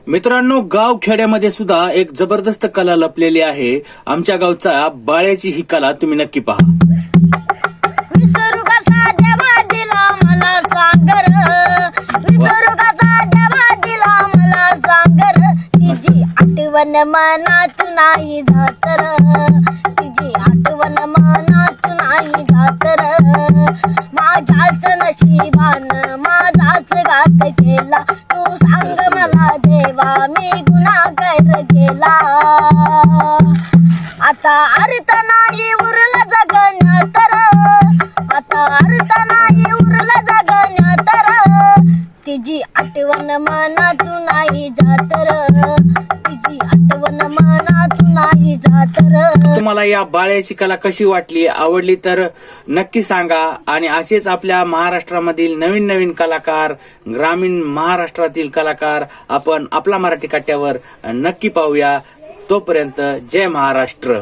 मित्रांनो, गाव खेड्यामध्ये सुद्धा एक जबरदस्त कला लपलेली आहे. आमच्या गावचा बाळ्याची ही कला तुम्ही नक्की पहा. विसरू कसा देवा दिला मला सांगर, विसरू कसा देवा दिला मला सांगर, तिची आठवण मनात नाही जातर, तिची आठवण मनात नाही जातर, माझ्याच नशिबान माझाच घात केला, तू सांग मला देवा मी गुन्हागार केला. आता अर्थ नाही उरला जगण्या तर, आता अर्थ नाही उरला जगण्या तर, तिची आठवण मनातून नाही जातर, तिची आठवण मनातून नाही जातर. तुम्हाला या बाळ्याची कला कशी वाटली, आवडली तर नक्की सांगा. आणि असेच आपल्या महाराष्ट्रामधील नवीन नवीन कलाकार, ग्रामीण महाराष्ट्रातील कलाकार आपण आपला मराठी कट्ट्यावर नक्की पाहूया. तोपर्यंत जय महाराष्ट्र.